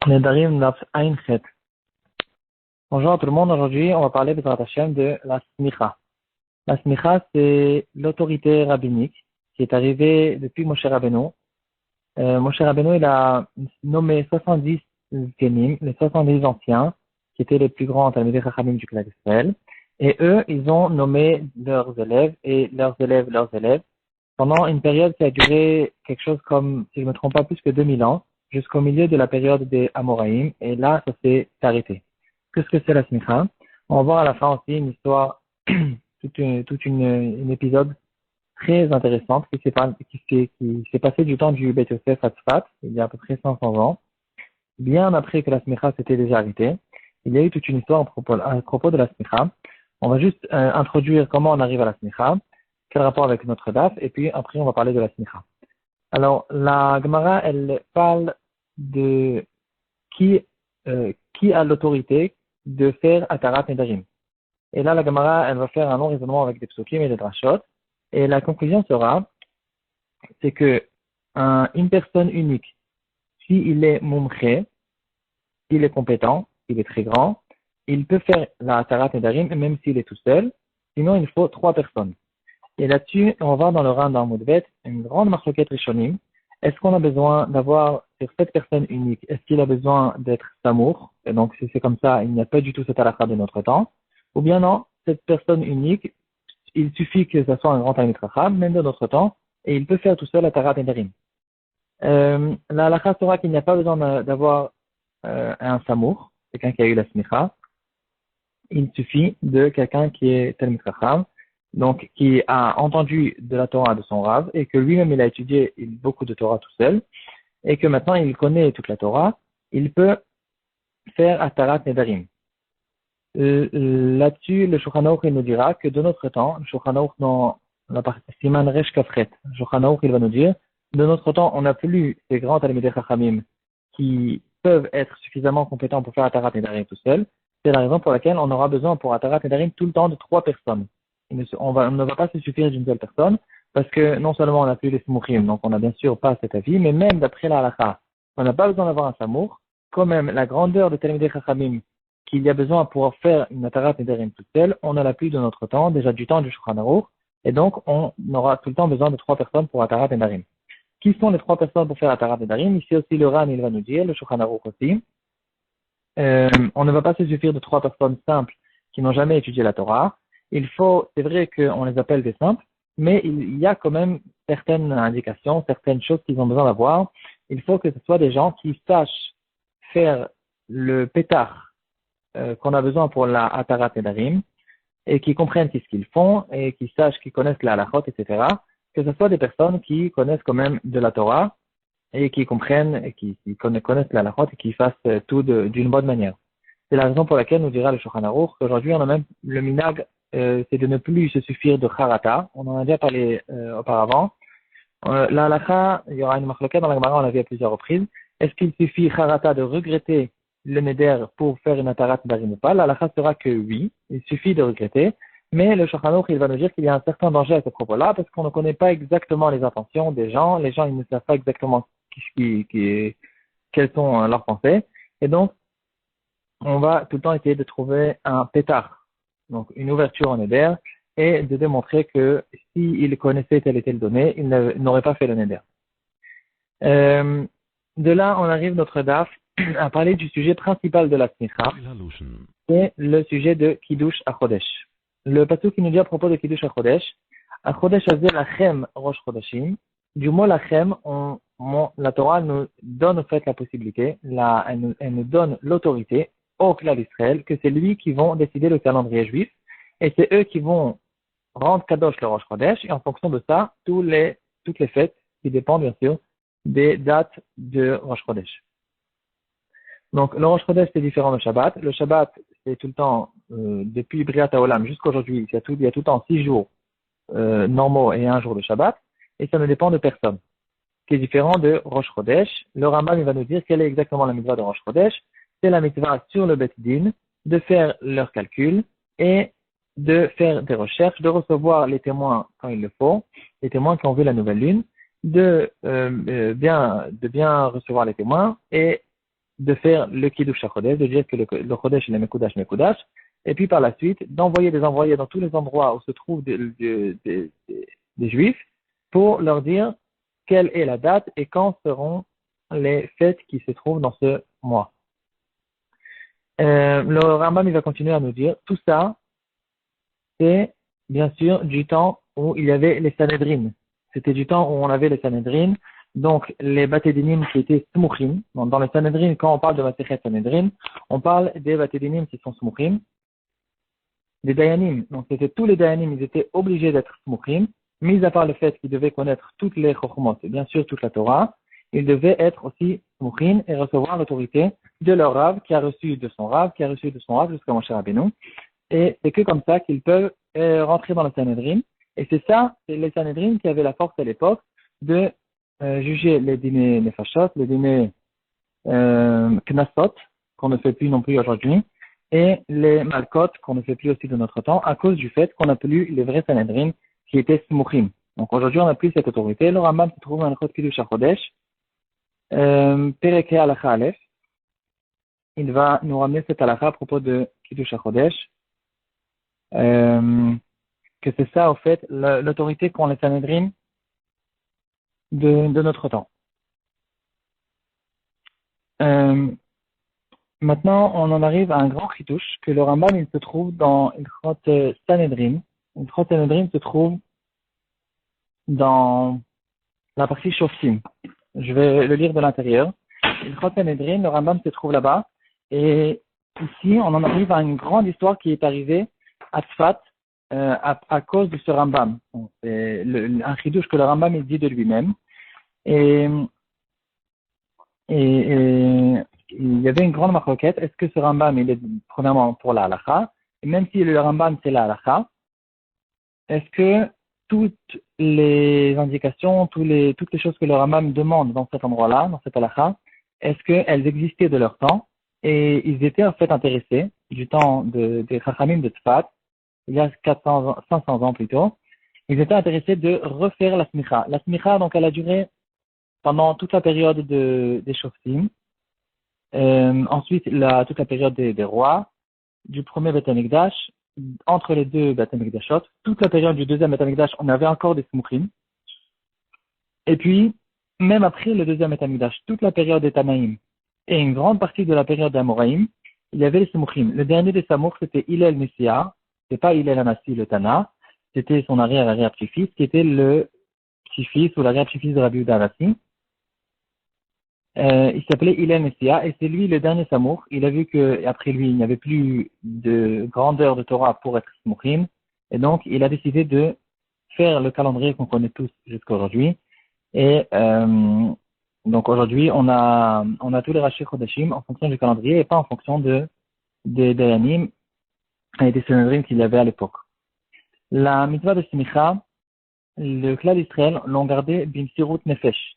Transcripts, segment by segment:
Nedarim Daf Ain Chet. Bonjour à tout le monde. Aujourd'hui, on va parler de la smicha. La smicha, c'est l'autorité rabbinique qui est arrivée depuis Moshe Rabbeinu. Moshe Rabbeinu, il a nommé 70 Zkenim, les 70 anciens, qui étaient les plus grands Talmidei Chachamim du Clan d'Israël. Et eux, ils ont nommé leurs élèves et leurs élèves pendant une période qui a duré quelque chose comme, si je ne me trompe pas, plus que 2000 ans, jusqu'au milieu de la période des Amoraïm, et là, ça s'est arrêté. Qu'est-ce que c'est la smicha? On va voir à la fin aussi une histoire, une épisode très intéressante qui s'est passé du temps du Beth Yosef à Tzfat, il y a à peu près 500 ans. Bien après que la smicha s'était déjà arrêtée, il y a eu toute une histoire à propos de la smicha. On va juste introduire comment on arrive à la smicha, quel rapport avec notre daf, et puis après on va parler de la smicha. Alors, la Gemara, elle parle de qui a l'autorité de faire Atarat Nedarim. Et là, la Gemara, elle va faire un long raisonnement avec des psukim et des drashot. Et la conclusion sera, c'est que une personne unique, s'il est mumché, s'il est compétent, il est très grand, il peut faire la Atarat Nedarim même s'il est tout seul. Sinon, il faut 3 personnes. Et là-dessus, on va voir dans le Ran d'Armoudbet une grande marloquette rishonim. Est-ce qu'on a besoin d'avoir sur cette personne unique, est-ce qu'il a besoin d'être samour? Et donc, si c'est comme ça, il n'y a pas du tout cette halakha de notre temps. Ou bien non, cette personne unique, il suffit que ce soit un grand Talmid Chacham, même de notre temps, et il peut faire tout seul la Tarat Nedarim. La halakha sera qu'il n'y a pas besoin d'avoir un samour, quelqu'un qui a eu la smicha. Il suffit de quelqu'un qui est Talmid Chacham, donc qui a entendu de la Torah de son Rav, et que lui-même il a étudié beaucoup de Torah tout seul, et que maintenant il connaît toute la Torah, il peut faire Atarat Nedarim. Là-dessus, le Shulchan Aruch il nous dira que de notre temps, le Shulchan Aruch dans la partie Siman Resh Kafret, le Shulchan Aruch il va nous dire, de notre temps, on n'a plus ces grands Talmidei Chachamim qui peuvent être suffisamment compétents pour faire Atarat Nedarim tout seul. C'est la raison pour laquelle on aura besoin pour Atarat Nedarim tout le temps de 3 personnes. On ne va pas se suffire d'une seule personne, parce que non seulement on n'a plus les smouchim, donc on n'a bien sûr pas cet avis, mais même d'après la halakha, on n'a pas besoin d'avoir un samour, quand même la grandeur de Talmidei Chachamim qu'il y a besoin pour faire une Atarat Nedarim toute seule, on en a plus de notre temps, déjà du temps du Shulchan Aruch, et donc on aura tout le temps besoin de 3 personnes pour Atarat Nedarim. Qui sont les 3 personnes pour faire Atarat Nedarim? Ici aussi le Ran il va nous dire, le Shulchan Aruch aussi. On ne va pas se suffire de 3 personnes simples qui n'ont jamais étudié la Torah. C'est vrai qu'on les appelle des simples, mais il y a quand même certaines indications, certaines choses qu'ils ont besoin d'avoir. Il faut que ce soit des gens qui sachent faire le pétard qu'on a besoin pour la Atarat Nedarim, et qui comprennent ce qu'ils font, et qui sachent, qui connaissent la halachot, etc. Que ce soit des personnes qui connaissent quand même de la Torah, et qui comprennent, et qui connaissent la halachot, et qui fassent tout d'une bonne manière. C'est la raison pour laquelle nous dira le Shulchan Aruch qu'aujourd'hui on a même le minag, c'est de ne plus se suffire de charata. On en a déjà parlé auparavant. La halakha, il y aura une marloquette dans la Gemara, on l'a vu à plusieurs reprises. Est-ce qu'il suffit charata de regretter le neder pour faire une atarat nedarim ou pas? La halakha sera que oui, il suffit de regretter. Mais le Shulchan Aruch, il va nous dire qu'il y a un certain danger à ce propos-là, parce qu'on ne connaît pas exactement les intentions des gens. Les gens, ils ne savent pas exactement quelles sont leurs pensées. Et donc, on va tout le temps essayer de trouver un pétard, donc une ouverture en neder, et de démontrer que s'il connaissait telle et telle donnée, il n'aurait pas fait le neder. De là, on arrive notre daf à parler du sujet principal de la smicha, c'est le sujet de Kiddush HaChodesh. Le pasuk qui nous dit à propos de Kiddush HaChodesh Hazeh Lachem Rosh Chodeshim, du mot Lachem, la Torah nous donne en fait la possibilité, elle nous donne l'autorité au Klal Israël, que c'est lui qui vont décider le calendrier juif, et c'est eux qui vont rendre Kadosh le Rosh Chodesh, et en fonction de ça, toutes les fêtes qui dépendent bien sûr des dates de Rosh Chodesh. Donc le Rosh Chodesh c'est différent du Shabbat. Le Shabbat c'est tout le temps, depuis Briat HaOlam jusqu'à aujourd'hui, il y a tout le temps 6 jours normaux et 1 jour de Shabbat, et ça ne dépend de personne. Ce qui est différent de Rosh Chodesh, le Rambam il va nous dire quelle est exactement la mitzvah de Rosh Chodesh. C'est la mitzvah sur le Bet Din, de faire leurs calculs et de faire des recherches, de recevoir les témoins quand il le faut, les témoins qui ont vu la nouvelle lune, de bien recevoir les témoins et de faire le Kiddush HaChodesh, de dire que le Chodesh il est Mekudash Mekudash, et puis par la suite d'envoyer des envoyés dans tous les endroits où se trouvent des Juifs pour leur dire quelle est la date et quand seront les fêtes qui se trouvent dans ce mois. Le Rambam il va continuer à nous dire tout ça, c'est bien sûr du temps où il y avait les Sanhedrin. C'était du temps où on avait les Sanhedrin, donc les Batédinim qui étaient Smuchim. Dans les Sanhedrin, quand on parle de Masechet Sanhedrin, on parle des Batédinim qui sont Smuchim, des Dayanim. Donc c'était tous les Dayanim, ils étaient obligés d'être Smuchim, mis à part le fait qu'ils devaient connaître toutes les Chochmot et bien sûr toute la Torah, ils devaient être aussi Smuchim et recevoir l'autorité de leur Rav qui a reçu de son Rav, qui a reçu de son Rav jusqu'à Moshe Rabbeinu. Et c'est que comme ça qu'ils peuvent rentrer dans le Sanhedrin. Et c'est ça, c'est les Sanhedrin qui avaient la force à l'époque de juger les dîners Nefashot, les dîners Knasot, qu'on ne fait plus non plus aujourd'hui, et les Malkot, qu'on ne fait plus aussi de notre temps, à cause du fait qu'on n'a plus les vrais Sanhedrin qui étaient Smuchim. Donc aujourd'hui, on n'a plus cette autorité. Le Rambam se trouve dans le Chod Kiddush HaChodesh, Perek Halakha Aleph. Il va nous ramener cette halakha à propos de Kiddush HaChodesh. Que c'est ça, au fait, l'autorité qu'ont les Sanhedrin de notre temps. Maintenant, on en arrive à un grand chidouche que le Rambam, il se trouve dans Ilchot Sanhedrin. Ilchot Sanhedrin se trouve dans la partie Shoftim. Je vais le lire de l'intérieur. Ilchot Sanhedrin, le Rambam se trouve là-bas. Et ici, on en arrive à une grande histoire qui est arrivée à Tzfat, à cause de ce Rambam. Donc, c'est un chidouche que le Rambam il dit de lui-même. Et il y avait une grande marquette. Est-ce que ce Rambam il est premièrement pour la halakha? Et même si le Rambam c'est la halakha, est-ce que toutes les indications, toutes les choses que le Rambam demande dans cet endroit-là, dans cette halakha, est-ce qu'elles existaient de leur temps? Et ils étaient en fait intéressés du temps des Chachamim de Tzfat, il y a 500 ans plus tôt, ils étaient intéressés de refaire la smicha. La smicha, donc, elle a duré pendant toute la période des Shoftim, ensuite toute la période des rois, du premier Beth Amikdash, entre les deux Beth Amikdashot, toute la période du deuxième Beth Amikdash, on avait encore des Smuchim, et puis, même après le deuxième Beth Amikdash, toute la période des Tanaïm, et une grande partie de la période d'Amoraïm, il y avait les Smuchim. Le dernier des Samour, c'était Hillel Messia, c'est pas Hillel Anassi, le Tana, c'était son arrière-petit-fils, qui était le petit-fils ou l'arrière-petit-fils de Rabbi Yehuda Anassi. Il s'appelait Hillel Messia, et c'est lui le dernier Samour. Il a vu qu'après lui, il n'y avait plus de grandeur de Torah pour être Smuchim, et donc il a décidé de faire le calendrier qu'on connaît tous jusqu'à aujourd'hui. Et donc aujourd'hui, on a tous les Rashi Chodashim en fonction du calendrier et pas en fonction des Dayanim et des Sanhedrin qu'il y avait à l'époque. La mitzvah de Smicha, le clan d'Israël l'ont gardée bimsirut nefesh.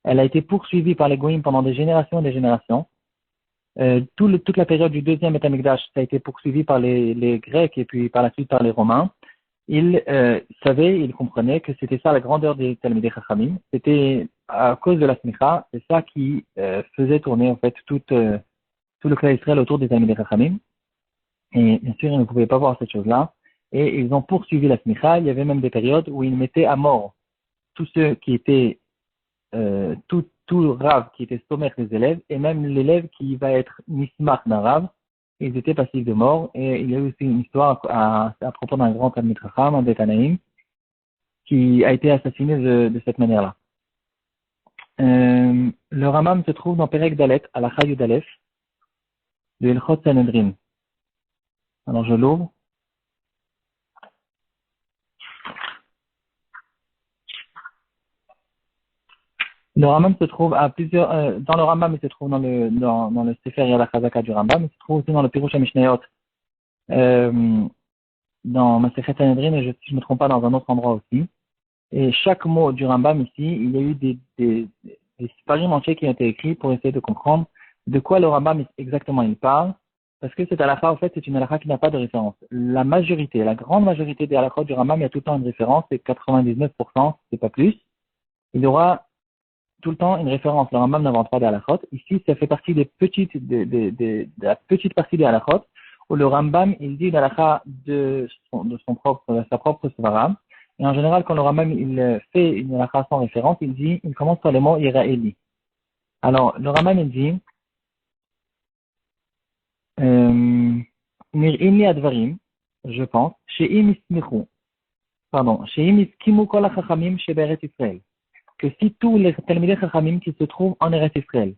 Elle a été poursuivie par les Goïms pendant des générations et des générations. Toute la période du deuxième Beth Amikdash, ça a été poursuivi par les Grecs et puis par la suite par les Romains. Ils savaient, ils comprenaient que c'était ça la grandeur des Talmidei Chachamim. C'était à cause de la Smicha, c'est ça qui faisait tourner en fait tout le clan d'Israël autour des Talmidei Chachamim. Et bien sûr, ils ne pouvaient pas voir cette chose-là. Et ils ont poursuivi la Smicha. Il y avait même des périodes où ils mettaient à mort tous ceux qui étaient, tout le Rav qui était sommaire des élèves, et même l'élève qui va être nismach d'un Rav, ils étaient passifs de mort. Et il y a eu aussi une histoire à propos d'un grand Talmid Chacham, un Betanaïm, qui a été assassiné de cette manière-là. Le Ramam se trouve dans Perek Dalet, à la Chayud Aleph, de Ilchot Sanhedrin. Alors je l'ouvre. Le Rambam se trouve à plusieurs, dans le Rambam, il se trouve dans le Sefer Yad HaChazaka du Rambam, il se trouve aussi dans le Pirush HaMishnayot, dans Masechet Sanhedrin, et si je ne me trompe pas, dans un autre endroit aussi. Et chaque mot du Rambam ici, il y a eu des parim entiers qui ont été écrits pour essayer de comprendre de quoi le Rambam exactement il parle, parce que cette halakha, en fait, c'est une halakha qui n'a pas de référence. La grande majorité des halakhot du Rambam, il y a tout le temps une référence, c'est 99%, c'est pas plus. Il y aura tout le temps une référence. Le Rambam n'invente pas des halachot. Ici, ça fait partie de la petite partie des halachot où le Rambam, il dit l'halakha de sa propre svara. Et en général, quand le Rambam, il fait une halakha sans référence, il commence par le mot Iraéli. Alors, le Rambam, il dit, Mir'ini advarim, je pense, she'im ismichu, she'im iskimu kol hachachamim sheberet Israël. Que si tous les Talmidei Chachamim qui se trouvent en Eretz Israël,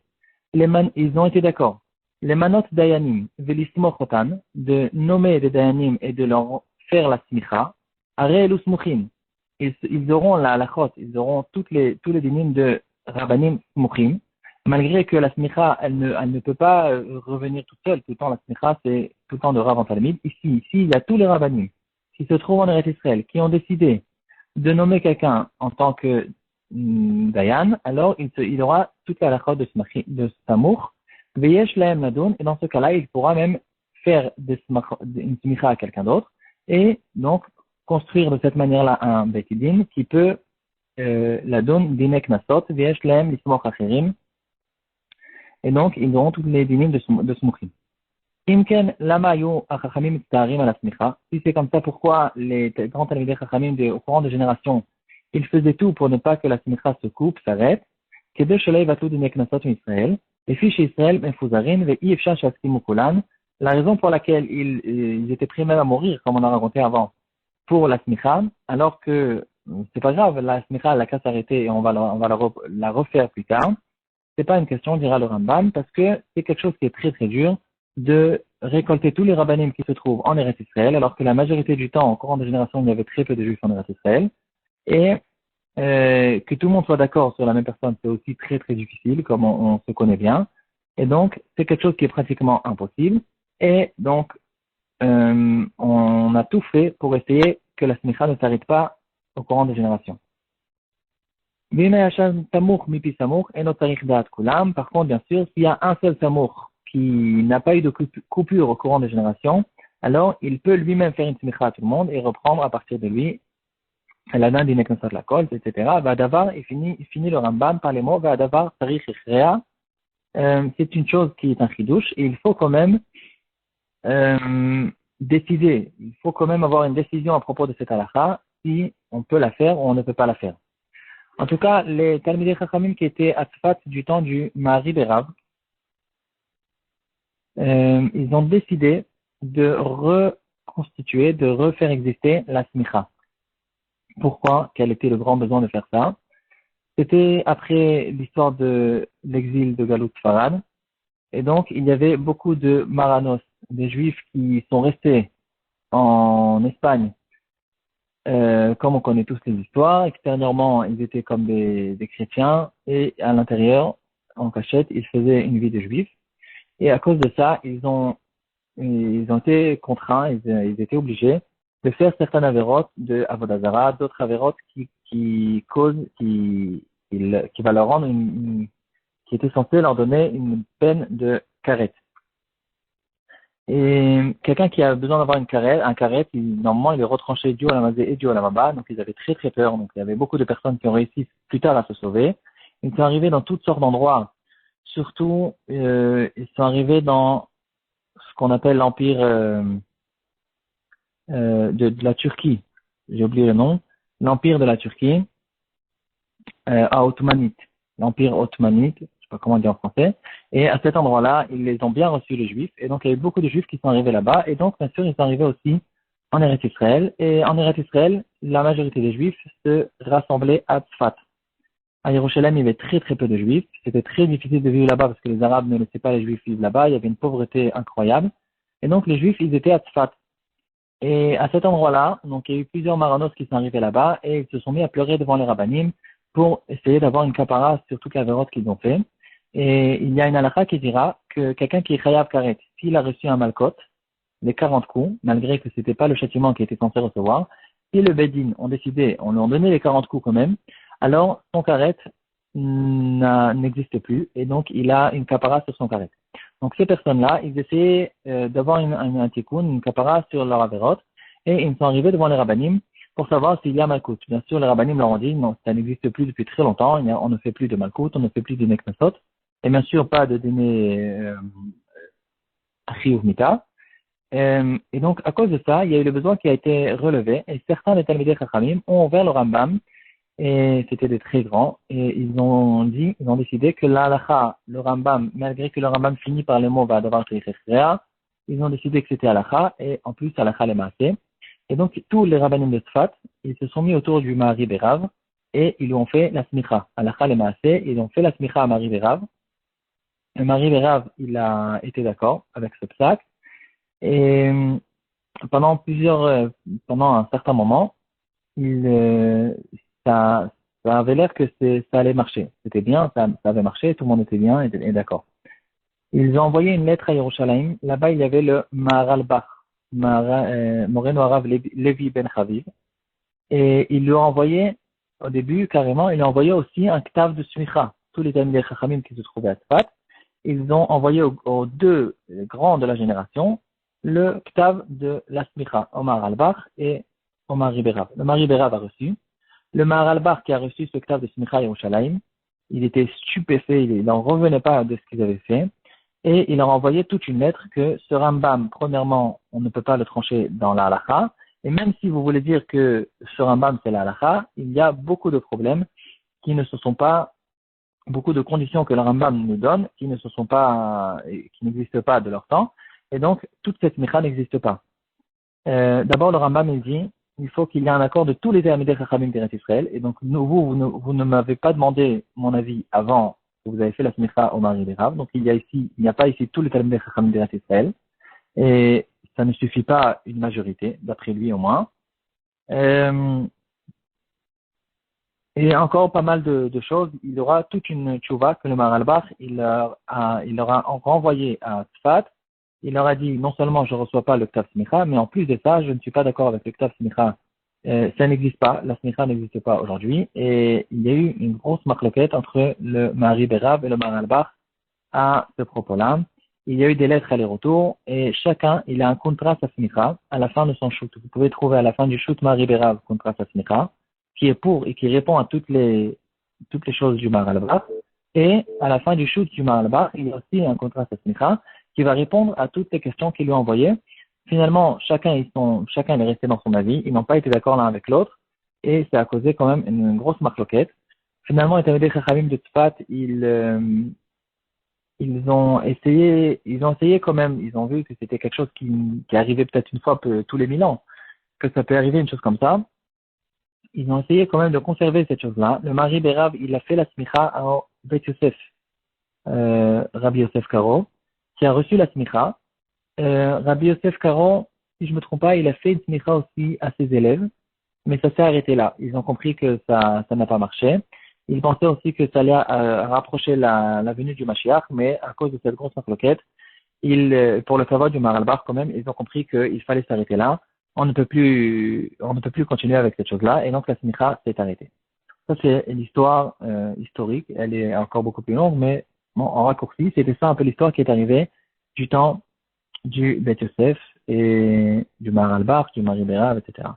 ils ont été d'accord, les manot dayanim, velismochotan, de nommer des dayanim et de leur faire la smicha, arei smuchim, ils auront la halachot, ils auront tous les dinim de rabbanim smuchim, malgré que la smicha, elle ne peut pas revenir toute seule, tout le temps la smicha, c'est tout le temps de Rav en Talmid. Ici, il y a tous les rabbanim qui se trouvent en Eretz Israël, qui ont décidé de nommer quelqu'un en tant que Dayan, alors il aura toute la halakha de Samour, Veyesh lahem nadun, et dans ce cas-là, il pourra même faire une smicha à quelqu'un d'autre, et donc construire de cette manière-là un betidin qui peut ladun dinek nasot, Veyesh lahem lismoch acherim, et donc ils auront toutes les dinim de smuchim. Imken lama yu achachamim mitztaharim à la smicha. Si c'est comme ça, pourquoi les grands talmidei chachamim au courant de génération ils faisaient tout pour ne pas que la smicha se coupe, s'arrête. Kedei shelei vatlu dinek nasot Israël. Les filles chez Israël, mefuzarin, ve'i efshar shaskimu kulan. La raison pour laquelle ils étaient prêts même à mourir, comme on a raconté avant, pour la smicha, alors que c'est pas grave, la smicha, elle a qu'à s'arrêter et on va la refaire plus tard. C'est pas une question, dira le Rambam, parce que c'est quelque chose qui est très très dur de récolter tous les rabbanim qui se trouvent en Eretz Israël, alors que la majorité du temps, au courant des générations, il y avait très peu de juifs en Eretz Israël. Et que tout le monde soit d'accord sur la même personne, c'est aussi très très difficile, comme on se connaît bien. Et donc, c'est quelque chose qui est pratiquement impossible. Et donc, on a tout fait pour essayer que la smicha ne s'arrête pas au courant des générations. Par contre, bien sûr, s'il y a un seul tamour qui n'a pas eu de coupure au courant des générations, alors il peut lui-même faire une smicha à tout le monde et reprendre à partir de lui la dinde d'ineknosat la kol, etc. Vadavar, il finit le Rambam par les mots Vadavar tarich echrea. C'est une chose qui est un chidouche et il faut quand même décider, il faut quand même avoir une décision à propos de cette halakha, si on peut la faire ou on ne peut pas la faire. En tout cas, les Talmidei Chachamim qui étaient à Tzfat du temps du Mahari Berav, ils ont décidé de reconstituer, de refaire exister la smicha. Pourquoi? Quel était le grand besoin de faire ça? C'était après l'histoire de l'exil de Galut Farad. Et donc, il y avait beaucoup de Maranos, des Juifs qui sont restés en Espagne, comme on connaît tous les histoires. Extérieurement, ils étaient comme des chrétiens, et à l'intérieur, en cachette, ils faisaient une vie de Juifs. Et à cause de ça, ils ont été contraints, ils étaient obligés de faire certaines avérotes de Avodah Zarah, d'autres avérotes qui va leur rendre qui était censé leur donner une peine de karet. Et quelqu'un qui a besoin d'avoir un karet, normalement, il est retranché du Olamazé et du Olamaba, donc ils avaient très très peur, donc il y avait beaucoup de personnes qui ont réussi plus tard à se sauver. Ils sont arrivés dans toutes sortes d'endroits, surtout, ils sont arrivés dans ce qu'on appelle l'empire de la Turquie, j'ai oublié le nom, l'empire de la Turquie, ottomanite, l'empire ottomanite, je sais pas comment dire en français, et à cet endroit-là, ils les ont bien reçus les Juifs, et donc il y a eu beaucoup de Juifs qui sont arrivés là-bas, et donc bien sûr ils sont arrivés aussi en Eretz Israël, et en Eretz Israël, la majorité des Juifs se rassemblaient à Tzfat. À Yerushalayim, il y avait très très peu de Juifs, c'était très difficile de vivre là-bas parce que les Arabes ne laissaient pas les Juifs vivre là-bas, il y avait une pauvreté incroyable, et donc les Juifs, ils étaient à Tzfat. Et à cet endroit-là, donc il y a eu plusieurs Maranos qui sont arrivés là-bas et ils se sont mis à pleurer devant les rabbanim pour essayer d'avoir une kapara sur toute la vérote qu'ils ont fait. Et il y a une halakha qui dira que quelqu'un qui est chayav karet, s'il a reçu un malkot, les 40 coups, malgré que c'était pas le châtiment qu'il était censé recevoir, si le Bedin ont décidé, on lui a donné les 40 coups quand même, alors son karet n'existe plus et donc il a une kapara sur son karet. Donc ces personnes-là, ils essayaient d'avoir un tikkun, une kapara sur leur avérote, et ils sont arrivés devant les rabbanim pour savoir s'il y a malkout. Bien sûr, les rabbinim leur ont dit, non, ça n'existe plus depuis très longtemps, on ne fait plus de malkout, on ne fait plus de neknesot, et bien sûr, pas de dîner achi ou mita. Et donc, à cause de ça, il y a eu le besoin qui a été relevé, et certains des Talmidei Chachamim ont ouvert le Rambam, et c'était des très grands, et ils ont décidé que l'halakha, le Rambam, malgré que le Rambam finit par les mots va devoir créer, ils ont décidé que c'était halakha, et en plus halakha les maaseh. Et donc, tous les rabbanim de Tzfat, ils se sont mis autour du Mahari Berav, et ils lui ont fait la smicha, halakha les maaseh, ils ont fait la smicha à Mahari Berav. Le Mahari Berav, il a été d'accord avec ce psak, et pendant pendant un certain moment, ça, ça avait l'air que ça allait marcher. C'était bien, ça avait marché, tout le monde était bien et d'accord. Ils ont envoyé une lettre à Yerushalayim. Là-bas, il y avait le Maharal Bach, Moreno Arav Levi Ben Chaviv. Et ils lui ont envoyé, au début, carrément, il a envoyé aussi un ktav de Smicha. Tous les amis des Chachamim qui se trouvaient à Tzfat, ils ont envoyé aux deux grands de la génération le ktav de la Smicha, Omar Al-Bach et Omar Riberav. Le Mari Berav a reçu. Le Maharal Bach qui a reçu ce ktav de Smicha Yerushalayim, il était stupéfait, il n'en revenait pas de ce qu'ils avaient fait. Et il leur a envoyé toute une lettre que ce Rambam, premièrement, on ne peut pas le trancher dans la halakha. Et même si vous voulez dire que ce Rambam c'est la halakha, il y a beaucoup de problèmes qui ne se sont pas, beaucoup de conditions que le Rambam nous donne, qui ne se sont pas, qui n'existent pas de leur temps. Et donc, toute cette smicha n'existe pas. D'abord, le Rambam, il dit, il faut qu'il y ait un accord de tous les Talmidei Chachamim d'Eretz Israël. Et donc, vous ne m'avez pas demandé mon avis avant que vous avez fait la smicha au Mari Berav. Donc, il n'y a pas ici tous les Talmidei Chachamim d'Eretz Israël. Et ça ne suffit pas une majorité, d'après lui au moins. Et encore pas mal de choses. Il y aura toute une tchouva que le Maharal Bach, il leur a renvoyé à Tzfat. Il leur a dit, non seulement je ne reçois pas le Ktav Smicha, mais en plus de ça, je ne suis pas d'accord avec le Ktav Smicha. Ça n'existe pas, la Smicha n'existe pas aujourd'hui. Et il y a eu une grosse marloquette entre le Mahari Berav et le Maharal Bach à ce propos-là. Il y a eu des lettres aller-retour, et chacun, il a un contrat sa Smicha à la fin de son shoot. Vous pouvez trouver à la fin du shoot Mahari Berav contrat sa Smicha, qui est pour et qui répond à toutes les choses du Maharal Bach. Et à la fin du shoot du Maharal Bach, il y a aussi un contrat sa Smicha qui va répondre à toutes les questions qu'il lui a envoyées. Finalement, chacun est resté dans son avis, ils n'ont pas été d'accord l'un avec l'autre, et ça a causé quand même une grosse marloquette. Finalement, les Talmidei Chachamim de Tzfat, ils ont essayé quand même, ils ont vu que c'était quelque chose qui arrivait peut-être une fois tous les 1000 ans, que ça peut arriver une chose comme ça. Ils ont essayé quand même de conserver cette chose-là. Le Mari Berav, il a fait la smicha à Bet Yosef, Rabbi Yosef Karo, qui a reçu la smicha. Rabbi Yosef Karo, si je ne me trompe pas, il a fait une smicha aussi à ses élèves, mais ça s'est arrêté là. Ils ont compris que ça n'a pas marché. Ils pensaient aussi que ça allait rapprocher la venue du Mashiach, mais à cause de cette grosse marloquette, pour le faveur du Maharal Bach quand même, ils ont compris qu'il fallait s'arrêter là. On ne peut plus continuer avec cette chose-là, et donc la smicha s'est arrêtée. Ça, c'est l'histoire historique. Elle est encore beaucoup plus longue, mais bon, en raccourci, c'était ça un peu l'histoire qui est arrivée du temps du Bet Yosef et du Maharal Bach, du Mari Berav, etc.